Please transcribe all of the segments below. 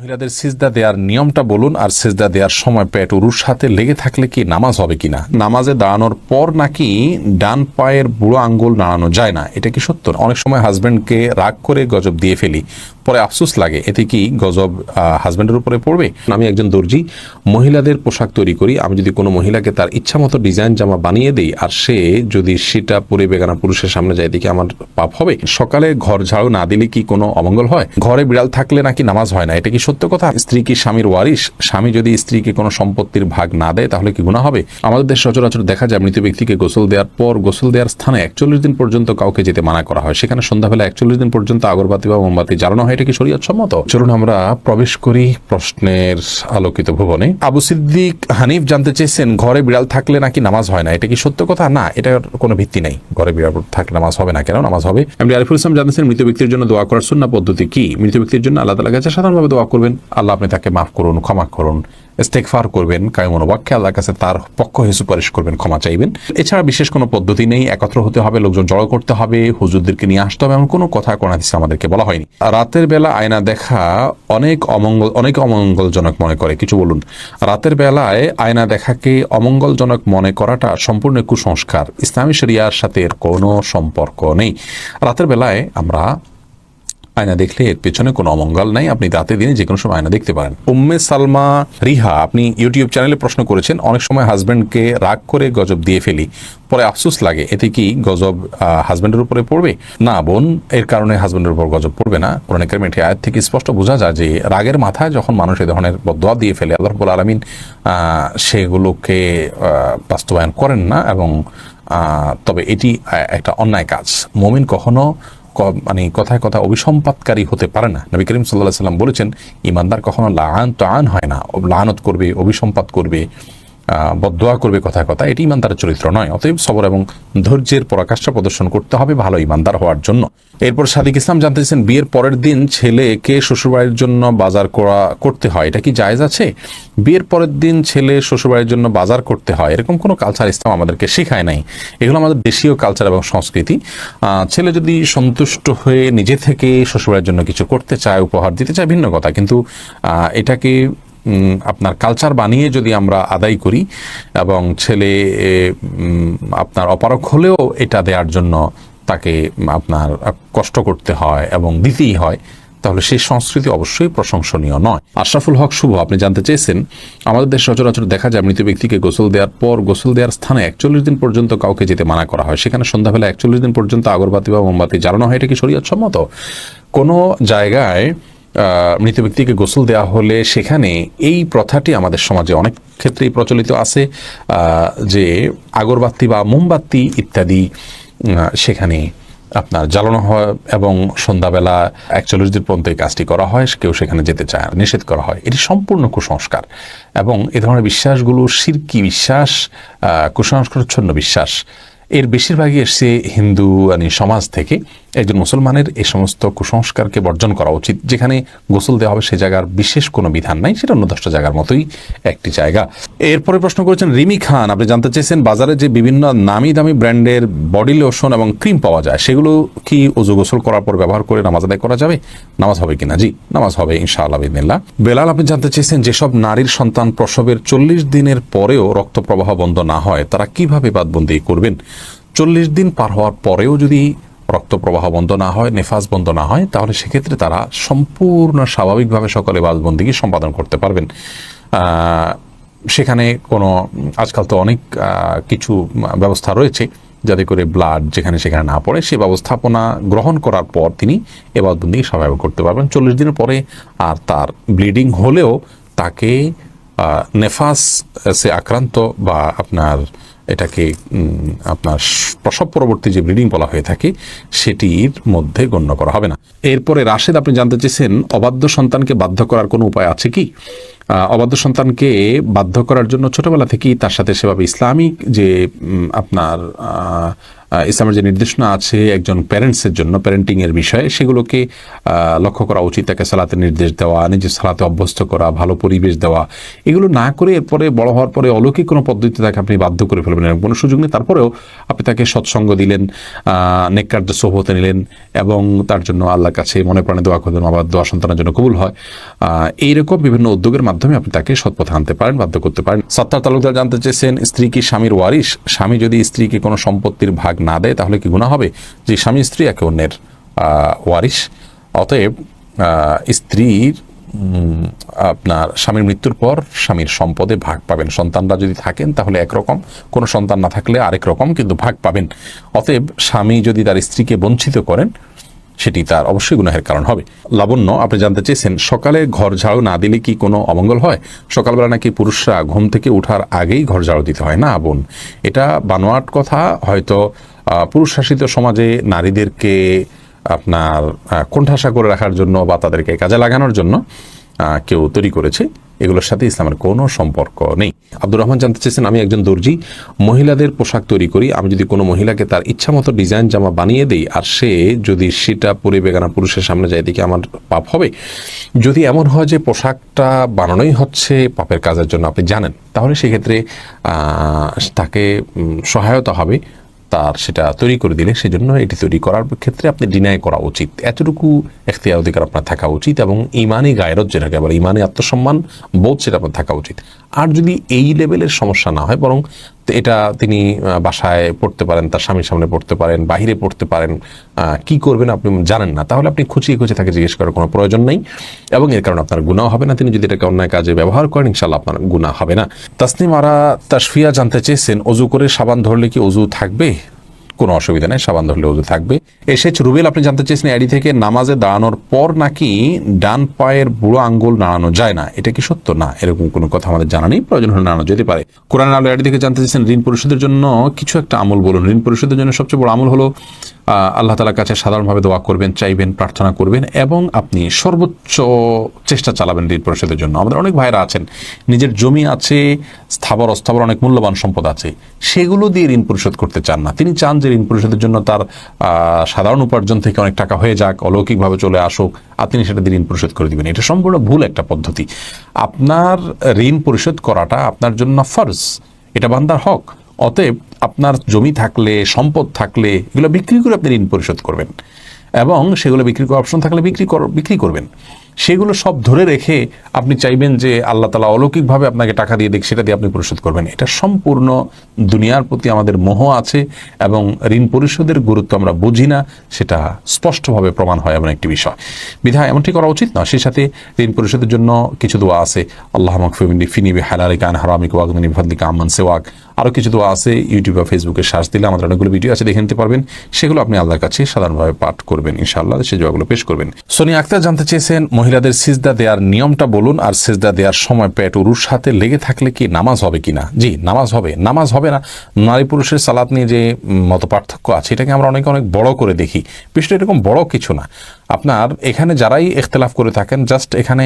মহিলাদের সিজদা দেওয়ার নিয়মটা বলুন, আর সিজদা দেওয়ার সময় পেট উরুর সাথে লেগে থাকলে কি নামাজ হবে কিনা? নামাজে দাঁড়ানোর পর নাকি ডান পায়ের বুড়ো আঙ্গুল নাড়ানো যায় না, এটা কি সত্য? অনেক সময় হাজব্যান্ডকে রাগ করে গজব দিয়ে ফেলি, পরে আফসোস লাগে, এতে কি গজব হাজব্যান্ডের উপরে পড়বে? আমি একজন দর্জি, মহিলাদের পোশাক তৈরি করি। আমি যদি কোনো মহিলাকে তার ইচ্ছা মতো ডিজাইন জামা বানিয়ে দিই আর সে যদি সেটা পরে বেগানা পুরুষের সামনে যায়, দেখি আমার পাপ হবে? সকালে ঘর ঝাড়ু না দিলে কি কোনো অমঙ্গল হয়? ঘরে বিড়াল থাকলে নাকি নামাজ হয় না, এটা কি সত্য কথা? স্ত্রী কি স্বামীর ওয়ারিশ? স্বামী যদি স্ত্রীকে কোনো সম্পত্তির ভাগ না দেয় তাহলে কি গুনাহ হবে? আমাদের দেশে সচরাচর দেখা যায় মৃত ব্যক্তিকে গোসল দেওয়ার পর গোসল দেওয়ার স্থানে 41 দিন পর্যন্ত কাউকে যেতে মানা করা হয়। সেখানে সন্ধ্যাবেলা 41 দিন পর্যন্ত আগরবাতি বা মোমবাতি জ্বালানো হয়, এটা কি শরীয়ত সম্মত? চলুন আমরা প্রবেশ করি প্রশ্নের আলোকিত ভুবনে। আবু সিদ্দিক হানিফ জানতে চেয়েছেন, ঘরে বিড়াল থাকলে নাকি নামাজ হয় না, এটা কি সত্য কথা? না, এটার কোনো ভিত্তি নেই। ঘরে বিড়াল থাকলে নামাজ হবে না, কেন নামাজ হবে? এমনি আরিফুল ইসলাম জানতেছেন, মৃত ব্যক্তির জন্য দোয়া করার সুন্নাহ পদ্ধতি কি? মৃত ব্যক্তির জন্য আল্লাহ তাআলার কাছে সাধারণভাবে দোয়া করবেন, আল্লাহ আপনি তাকে মাফ করুন, ক্ষমা করুন, ইস্তেগফার করবেন, কায়মন ওয়াক্যে আল্লাহর কাছে তার পক্ষ হয়ে সুপারিশ করবেন, ক্ষমা চাইবেন। এছাড়া বিশেষ কোনো পদ্ধতি নেই। একত্র হতে হবে, লোকজন জড়ো করতে হবে, হুজুরদেরকে নিয়ে আসতে হবে, এমন কোনো কথা কোরআন হাদিসে আমাদেরকে বলা হয়নি। রাতের বেলা আয়না দেখা অনেক অমঙ্গলজনক মনে করে, কিছু বলুন। রাতের বেলায় আয়না দেখাকে অমঙ্গলজনক মনে করাটা সম্পূর্ণ কুসংস্কার, ইসলামী শরিয়ার সাথে এর কোনো সম্পর্ক নেই। রাতের বেলায় আমরা আয়না দেখলে এর পেছনে কোনো অমঙ্গল নাই, আপনি রাতে দিনে যে কোনো সময় আয়না দেখতে পারেন। উম্মে সালমা রিহা, আপনি ইউটিউব চ্যানেলে প্রশ্ন করেছেন, অনেক সময় হাজব্যান্ডকে রাগ করে গজব দিয়ে ফেলি, পরে আফসোস লাগে, এতে কি গজব হাজব্যান্ডের উপরে পড়বে? না বোন, এর কারণে হাজব্যান্ডের উপর গজব পড়বে না। কোরআনে কারিমে এই আয়াত থেকে স্পষ্ট বোঝা যায় যে রাগের মাথায় যখন মানুষ এই ধরনের বদদোয়া দিয়ে ফেলে, আল্লাহ রাব্বুল আলামিন সেগুলোকে বাস্তবায়ন করেন না, এবং তবে এটি একটা অন্যায় কাজ। মুমিন কখনো মানে কথায় কথা অভিসম্পাতকারী হতে পারে না। নবী করিম সাল্লাল্লাহু আলাইহি ওয়াসাল্লাম বলেছেন, ইমানদার কখনো লাআন হয় না, লাআনত করবে, অভিসম্পাত করবে, বদদোয়া করবে কথায় কথা, এটি ইমানদারের চরিত্র নয়। অতএব সবর এবং ধৈর্যের পরাকাষ্ঠা প্রদর্শন করতে হবে ভালো ইমানদার হওয়ার জন্য। এরপর সাদিক ইসলাম জানতেছেন, বিয়ের পরের দিন ছেলেকে শ্বশুরবাড়ির জন্য বাজার করতে হয়, এটা কি জায়েজ আছে? বিয়ের পরের দিন ছেলে শ্বশুরবাড়ির জন্য বাজার করতে হয়, এরকম কোনো কালচার ইসলাম আমাদেরকে শেখায় নাই। এগুলো আমাদের দেশীয় কালচার এবং সংস্কৃতি। ছেলে যদি সন্তুষ্ট হয়ে নিজে থেকে শ্বশুরবাড়ির জন্য কিছু করতে চায়, উপহার দিতে চায়, ভিন্ন কথা, কিন্তু এটাকে আপনার কালচার বানিয়ে যদি আমরা আদায় করি এবং ছেলে আপনার অপারগ হলেও এটা দেওয়ার জন্য তাকে আপনার কষ্ট করতে হয় এবং দিতেই হয়, তাহলে সেই সংস্কৃতি অবশ্যই প্রশংসনীয় নয়। আশরাফুল হক শুভ, আপনি জানতে চেয়েছেন, আমাদের দেশে সচরাচর দেখা যায় মৃত ব্যক্তিকে গোসল দেওয়ার পর গোসল দেওয়ার স্থানে 41 দিন পর্যন্ত কাউকে যেতে মানা করা হয়। সেখানে সন্ধ্যাবেলা 41 দিন পর্যন্ত আগরবাতি বা মোমবাতি জ্বালানো হয়, এটা কি শরীয়ত সম্মত? কোনো জায়গায় মৃত ব্যক্তিকে গোসল দেওয়া হলে সেখানে এই প্রথাটি আমাদের সমাজে অনেক ক্ষেত্রেই প্রচলিত আছে, যে আগরবাতি বা মোমবাতি ইত্যাদি সেখানে আপনার জ্বালানো হয় এবং সন্ধ্যাবেলা 41 দিন পর্যন্ত এই কাজটি করা হয়, কেউ সেখানে যেতে চায়, নিষেধ করা হয়। এটি সম্পূর্ণ কুসংস্কার, এবং এ ধরনের বিশ্বাসগুলো শিরকি বিশ্বাস, কুসংস্কারচ্ছন্ন বিশ্বাস। এর বেশিরভাগই এসছে হিন্দু সমাজ থেকে। একজন মুসলমানের এই সমস্ত কুসংস্কারকে বর্জন করা উচিত। যেখানে গোসল দেওয়া হবে সে জায়গার বিশেষ কোনো বিধান নাই, সেটা অন্য 10টা জায়গার মতোই একটি জায়গা। এরপরে প্রশ্ন করেছেন রিমি খান, আপনি জানতে চেয়েছেন, বাজারে যে বিভিন্ন নামি দামি ব্র্যান্ডের বডি লোশন এবং ক্রিম পাওয়া যায়, সেগুলো কি ওযু গোসল করার পর ব্যবহার করে নামাজ আদায় করা যাবে? নামাজ হবে কিনা? জি, নামাজ হবে ইনশাআল্লাহ বিইذনিল্লাহ। বেলাল, আপনি জানতে চেয়েছেন, যেসব নারীর সন্তান প্রসবের 40 দিনের পরেও রক্ত প্রবাহ বন্ধ না হয়, তারা কিভাবে বাদবন্দি করবেন? 40 দিন পার হওয়ার পরেও যদি রক্ত প্রবাহ বন্ধ না হয়, নেফাস বন্ধ না হয়, তাহলে সেক্ষেত্রে তারা সম্পূর্ণ স্বাভাবিকভাবে সকলে বাদবন্দিকে সম্পাদন করতে পারবেন। সেখানে কোনো আজকাল তো অনেক কিছু ব্যবস্থা রয়েছে যাতে করে ব্লাড যেখানে সেখানে না পড়ে, সে ব্যবস্থাপনা গ্রহণ করার পর তিনি এ বাদবন্দি স্বাভাবিক করতে পারবেন। 40 দিনের পরে আর তার ব্লিডিং হলেও তাকে নেফাস সে আক্রান্ত বা আপনার এটাকে আপনার প্রসব পরবর্তী যে ব্লিডিং বলা হয়ে থাকে সেটির মধ্যে গণ্য করা হবে না। এরপরে রাশেদ, আপনি জানতে চেয়েছেন, অবাধ্য সন্তানকে বাধ্য করার কোনো উপায় আছে কি? অবাধ্য সন্তানকে বাধ্য করার জন্য ছোটবেলা থেকেই তার সাথে সেভাবে ইসলামিক যে আপনার ইসলামের যে নির্দেশনা আছে একজন প্যারেন্টসের জন্য প্যারেন্টিংয়ের বিষয়ে, সেগুলোকে লক্ষ্য করা উচিত। তাকে সালাতের নির্দেশ দেওয়া, নিজের সালাতে অভ্যস্ত করা, ভালো পরিবেশ দেওয়া, এগুলো না করে এরপরে বড় হওয়ার পরে অলৌকিক কোনো পদ্ধতিতে তাকে আপনি বাধ্য করে ফেলবেন, এরকম কোনো সুযোগ নেই। তারপরেও আপনি তাকে সৎসঙ্গ দিলেন, নেককারদের সোহবতে নিলেন এবং তার জন্য আল্লাহর কাছে মনে প্রাণে দোয়া করলেন, আবার দোয়া সন্তানের জন্য কবুল হয়। এইরকম বিভিন্ন উদ্যোগের মাধ্যমে আপনি তাকে সৎপথে আনতে পারেন, বাধ্য করতে পারেন। সত্তার তালুকদার জানতে চেয়েছেন, স্ত্রী কি স্বামীর ওয়ারিশ? স্বামী যদি স্ত্রীকে কোনো সম্পত্তির ভাগ না দেয় তাহলে কি গুনাহ হবে? যে স্বামী স্ত্রী একে অন্যের ওয়ারিশ, অতএব স্ত্রীর আপনার স্বামীর মৃত্যুর পর স্বামীর সম্পদে ভাগ পাবেন। সন্তানরা যদি থাকেন তাহলে একরকম, কোনো সন্তান না থাকলে আরেক রকম, কিন্তু ভাগ পাবেন। অতএব স্বামী যদি তার স্ত্রীকে বঞ্চিত করেন সেটি তার অবশ্যই গুনাহের কারণ হবে। লাবণ্য, আপনি জানতে চেয়েছেন, সকালে ঘর ঝাড়ু না দিলে কি কোনো অমঙ্গল হয়? সকালবেলা নাকি পুরুষরা ঘুম থেকে ওঠার আগেই ঘর ঝাড়ু দিতে হয়। না বোন, এটা বানোয়াট কথা। হয়তো পুরুষ শাসিত সমাজে নারীদেরকে আপনার কোণঠাসা করে রাখার জন্য বা তাদেরকে কাজে লাগানোর জন্য কেউ তৈরি করেছে, এগুলোর সাথে ইসলামের কোনো সম্পর্ক নেই। আব্দুর রহমান জানতে চেয়েছেন, আমি একজন দর্জি, মহিলাদের পোশাক তৈরি করি। আমি যদি কোনো মহিলাকে তার ইচ্ছা মতো ডিজাইন জামা বানিয়ে দেই আর সে যদি সেটা পরে বেগানা পুরুষের সামনে যায়, দেখি আমার পাপ হবে? যদি এমন হয় যে পোশাকটা বানানোই হচ্ছে পাপের কাজের জন্য, আপনি জানেন, তাহলে সেক্ষেত্রে তাকে সহায়তা হবে তার সেটা তৈরি করে দিলে। সেজন্য এটি তৈরি করার ক্ষেত্রে আপনি ডিনাই করা উচিত, এতটুকু এখতিয়ার অধিকার আপনার থাকা উচিত, এবং ইমানি গায়রত যেটাকে আবার ইমানি আত্মসম্মান বোধ সেটা আপনার থাকা উচিত। আর যদি এই লেভেলের সমস্যা না হয়, বরং এটা তিনি বাসায় পড়তে পারেন, তার স্বামীর সামনে পড়তে পারেন, বাহিরে পড়তে পারেন, কি করবেন আপনি জানেন না, তাহলে আপনি খুঁচিয়ে খুঁচিয়ে তাকে জিজ্ঞেস করার কোনো প্রয়োজন নেই এবং এর কারণে আপনার গুনাহ হবে না। তিনি যদি এটাকে অন্যায় কাজে ব্যবহার করেন, ইনশাআল্লাহ আপনার গুনাহ হবে না। তাসনিম আরা তাসফিয়া জানতে চেয়েছেন, অজু করে সাবান ধরলে কি অজু থাকবে? কোনো অসুবিধা নেই, সাবান ধরলে অজু থাকবে। এসেছে রুবেল, আপনি জানতে চেয়েছেন, এডি থেকে নামাজে দাঁড়ানোর পর নাকি ডান পায়ের বুড়ো আঙ্গুল নাড়ানো যায় না, এটা কি সত্য? না, এরকম কোনো কথা আমাদের জানা নেই, প্রয়োজন হলে নাড়ানো যেতে পারে। কোরআন আলো এডি থেকে জানতে চেয়েছেন, ঋণ পরিশোধের জন্য কিছু একটা আমল বলুন। ঋণ পরিশোধের জন্য সবচেয়ে বড় আমল হলো আল্লাহ তাআলার কাছে সাধারণভাবে দোয়া করবেন, চাইবেন, প্রার্থনা করবেন এবং আপনি সর্বোচ্চ চেষ্টা চালাবেন ঋণ পরিশোধের জন্য। আমাদের অনেক ভাইরা আছেন, নিজের জমি আছে, স্থাবর অস্থাবর অনেক মূল্যবান সম্পদ আছে, সেগুলো দিয়ে ঋণ পরিশোধ করতে চান না। তিনি চান যে ঋণ পরিশোধের জন্য তার সাধারণ উপার্জন থেকে অনেক টাকা হয়ে যাক, অলৌকিকভাবে চলে আসুক, আর তিনি সেটা দিয়ে ঋণ পরিশোধ করে দিবেন। এটা সম্পূর্ণ ভুল একটা পদ্ধতি। আপনার ঋণ পরিশোধ করাটা আপনার জন্য ফরজ, এটা বান্দার হক। অতএব আপনার জমি থাকলে, সম্পদ থাকলে, এগুলো বিক্রি করে আপনি ঋণ পরিশোধ করবেন এবং সেগুলো বিক্রি করার অপশন থাকলে বিক্রি করবেন। সেগুলো সব ধরে রেখে আপনি চাইবেন যে আল্লাহ তাআলা অলৌকিকভাবে আপনাকে টাকা দিয়ে দেখ, সেটা দিয়ে আপনি পরিশোধ করবেন। এটা সম্পূর্ণ দুনিয়ার প্রতি আমাদের মোহ আছে এবং ঋণ পরিশোধের গুরুত্ব আমরা বুঝি না, সেটা স্পষ্টভাবে প্রমাণ হয় এমন একটি বিষয়। বিধায় এমনটি করা উচিত না। সেই সাথে ঋণ পরিশোধের জন্য কিছু দোয়া আছে, আল্লাহ মাগফিরনি ফিনি বিহালালিকা আন হারামিকা ওয়াগনিনি বিফাদলিকা আম্মান সিওয়াক। আরও কিছু দোয়া আছে, ইউটিউব বা ফেসবুকে সার্চ দিলে আমাদের অনেকগুলো ভিডিও আছে, দেখে নিতে পারবেন। সেগুলো আপনি আল্লাহর কাছে সাধারণভাবে পাঠ করবেন, ইনশাআল্লাহ সেই দোয়াগুলো পেশ করবেন। সোনিয়া আক্তার জানতে চেয়েছেন, মহিলাদের সিজদা দেওয়ার নিয়মটা বলুন, আর সিজদা দেওয়ার সময় পেট উরুর সাথে লেগে থাকলে কি নামাজ হবে কিনা? জি, নামাজ হবে। নামাজ হবে না, নারী পুরুষের সালাত নিয়ে যে মত পার্থক্য আছে, এটাকে আমরা অনেক বড় করে দেখি। বিষয়টা এরকম বড় কিছু না। আপনার এখানে যারাই ইখতিলাফ করে থাকেন, জাস্ট এখানে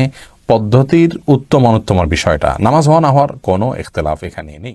পদ্ধতির উত্তম অনুত্তমের বিষয়টা, নামাজ হওয়া না হওয়ার কোনো ইখতিলাফ এখানে নেই।